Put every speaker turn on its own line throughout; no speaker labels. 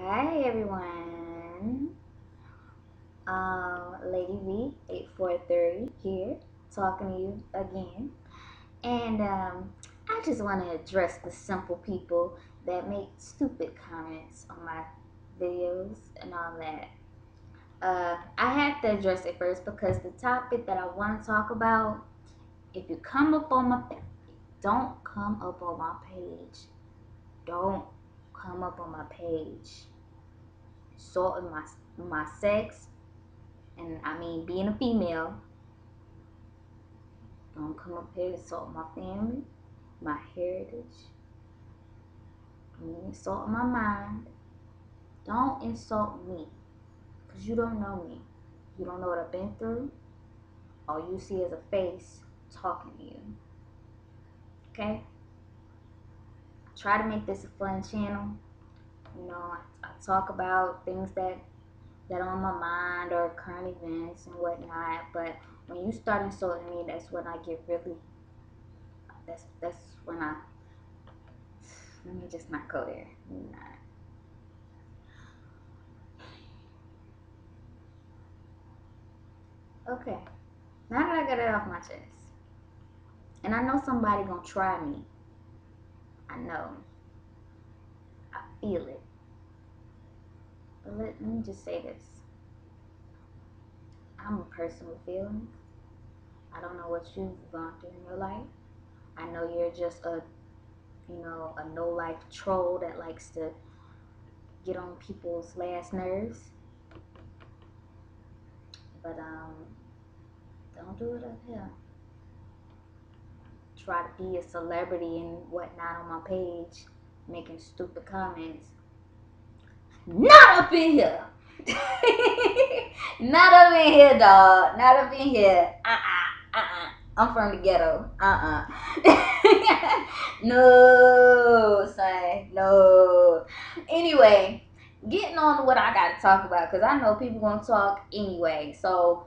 Hi everyone. Lady V 843 here, talking to you again. And I just want to address the simple people that make stupid comments on my videos and all that. I have to address it first because the topic that I want to talk about, if you come up on my don't come up on my page. Don't come up on my page. Insulting my sex, and I mean being a female. Don't come up here and insult my family, my heritage. Don't insult my mind. Don't insult me, because you don't know me. You don't know what I've been through. All you see is a face talking to you. Okay? I try to make this a fun channel. You know, I talk about things that are on my mind or current events and whatnot. But when you start insulting me, that's when I get really. That's when I. Let me just not go there. Not. Okay. Now that I got it off my chest, and I know somebody gonna try me. I know. I feel it. But let me just say this. I'm a person with feelings. I don't know what you've gone through in your life. I know you're just a no-life troll that likes to get on people's last nerves. But don't do it up here. Try to be a celebrity and whatnot on my page, making stupid comments. Not up in here. Not up in here, dog. Not up in here. I'm from the ghetto. No, son. No. Anyway, getting on to what I got to talk about, because I know people going to talk anyway. So,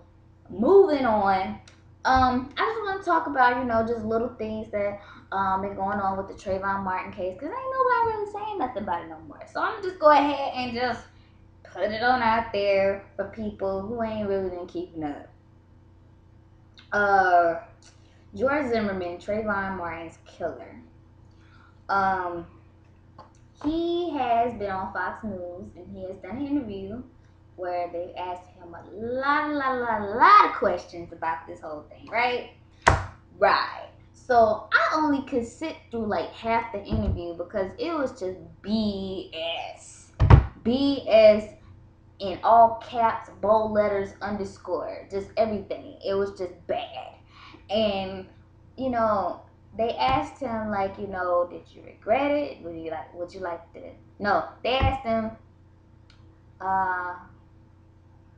moving on. I just want to talk about, just little things that been going on with the Trayvon Martin case, because ain't nobody really saying nothing about it no more. So, I'm just go ahead and just put it on out there for people who ain't really been keeping up. George Zimmerman, Trayvon Martin's killer. He has been on Fox News and he has done an interview where they asked him a lot of questions about this whole thing, right? Right. So I only could sit through like half the interview because it was just BS. BS in all caps, bold letters, underscore, just everything. It was just bad. And, they asked him, like, did you regret it? Would you like to, no, they asked him,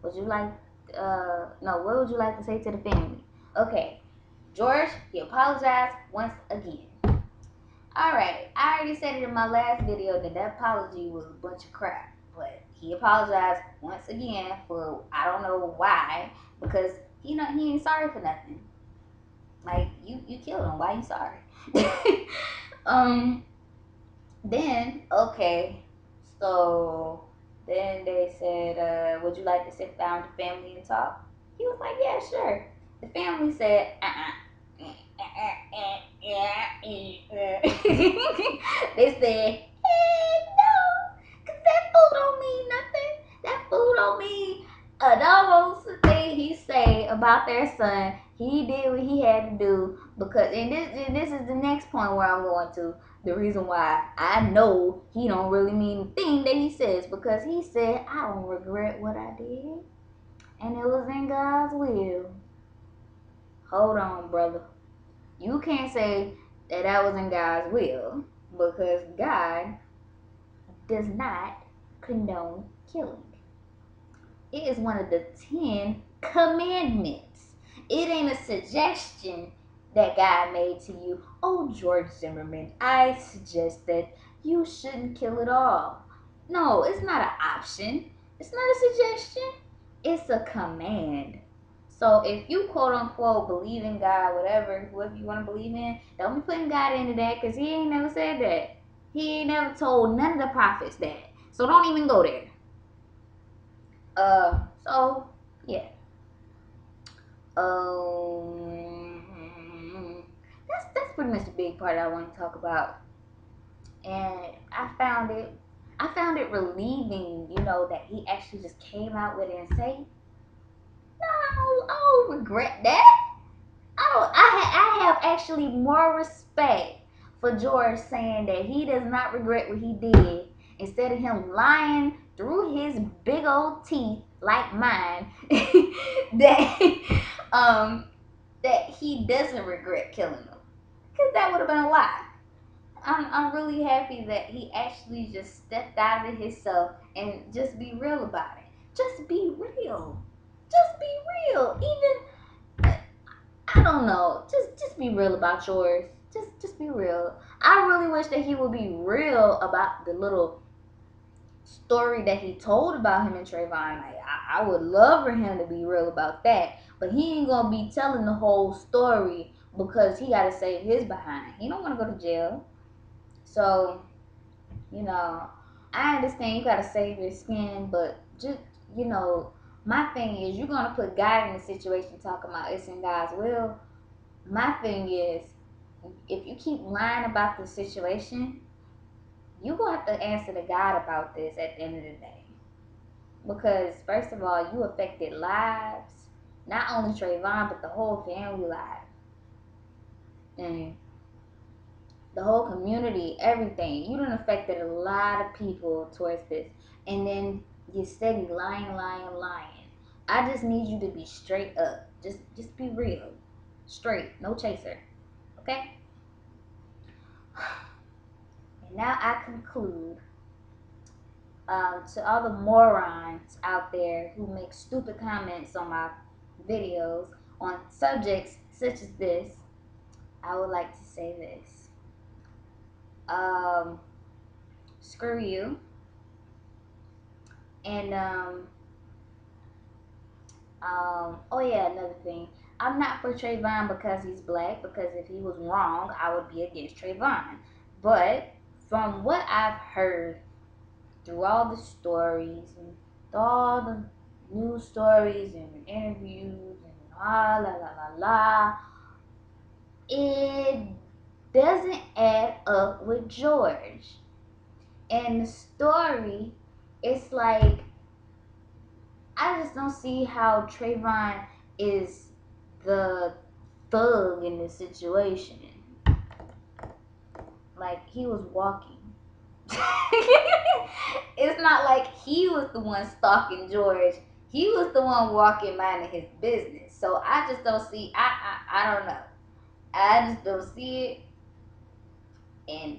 would you like, no, what would you like to say to the family? Okay, George, he apologized once again. Alright, I already said it in my last video that apology was a bunch of crap. But he apologized once again for, I don't know why, because, he ain't sorry for nothing. Like, you killed him. Why you sorry? Then, okay, so then they said, would you like to sit down with the family and talk? He was like, yeah, sure. The family said, They said, no, because that food don't mean nothing. That food don't mean almost the thing he say about their son. He did what he had to do because, and this is the next point where I'm going to. The reason why I know he don't really mean the thing that he says, because he said, I don't regret what I did, and it was in God's will. Hold on, brother. You can't say that was in God's will, because God does not condone killing. It is one of the 10 commandments. It ain't a suggestion that God made to you. Oh, George Zimmerman, I suggest that you shouldn't kill at all. No, it's not an option. It's not a suggestion. It's a command. So if you quote unquote believe in God, whatever you want to believe in, don't be putting God into that, because he ain't never said that. He ain't never told none of the prophets that. So don't even go there. So yeah. That's pretty much the big part I want to talk about. And I found it relieving, you know, that he actually just came out with it and say, no, I don't regret that. I have actually more respect for George saying that he does not regret what he did, instead of him lying through his big old teeth like mine that that he doesn't regret killing them, because that would have been a lie. I'm really happy that he actually just stepped out of himself and just be real about it. Just be real. Just be real. Even I don't know. Just be real about yours. Just be real. I really wish that he would be real about the little story that he told about him and Trayvon. Like I would love for him to be real about that. But he ain't gonna be telling the whole story because he gotta save his behind. He don't wanna go to jail. So, you know, I understand you gotta save your skin, but just, you know, my thing is you're gonna put God in the situation talking about it's in God's will. My thing is, if you keep lying about the situation, you gonna have to answer to God about this at the end of the day. Because first of all, you affected lives, not only Trayvon, but the whole family life. And the whole community, everything. You done affected a lot of people towards this. And then you steady lying. I just need you to be straight up. Just be real. Straight. No chaser. Okay? And now I conclude, to all the morons out there who make stupid comments on my videos on subjects such as this, I would like to say this. Screw you. And oh yeah, another thing. I'm not for Trayvon because he's black, because if he was wrong, I would be against Trayvon. But from what I've heard through all the stories and all the news stories and interviews and la, it doesn't add up with George. And the story, it's like, I just don't see how Trayvon is the thug in this situation. Like, he was walking. It's not like he was the one stalking George. He was the one walking minding his business. So I just don't see, I don't know. I just don't see it. And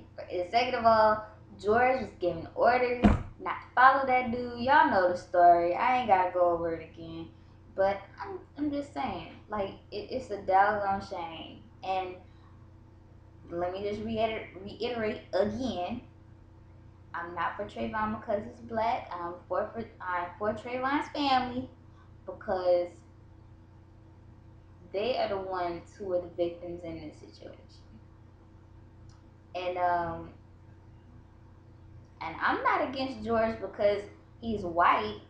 second of all, George was giving orders not to follow that dude. Y'all know the story. I ain't gotta go over it again. But I'm just saying, like, it's a doggone shame. And let me just reiterate again. I'm not for Trayvon because he's black. I'm for Trayvon's family because they are the ones who are the victims in this situation. And I'm not against George because he's white.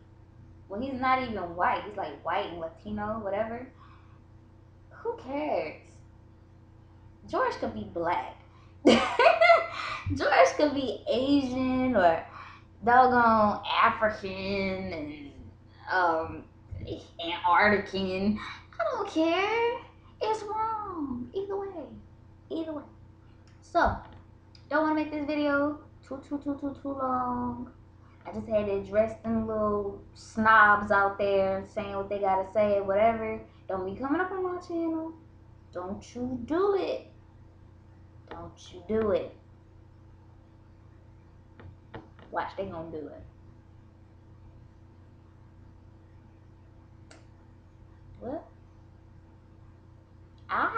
Well, he's not even white. He's like white and Latino, whatever. Who cares? George could be black. George could be Asian or doggone African and Antarctican. I don't care. It's wrong. Either way. Either way. So, don't want to make this video too long. I just had to address them little snobs out there saying what they gotta say, whatever. Don't be coming up on my channel. Don't you do it. Don't you do it. Watch, they gonna do it. What? I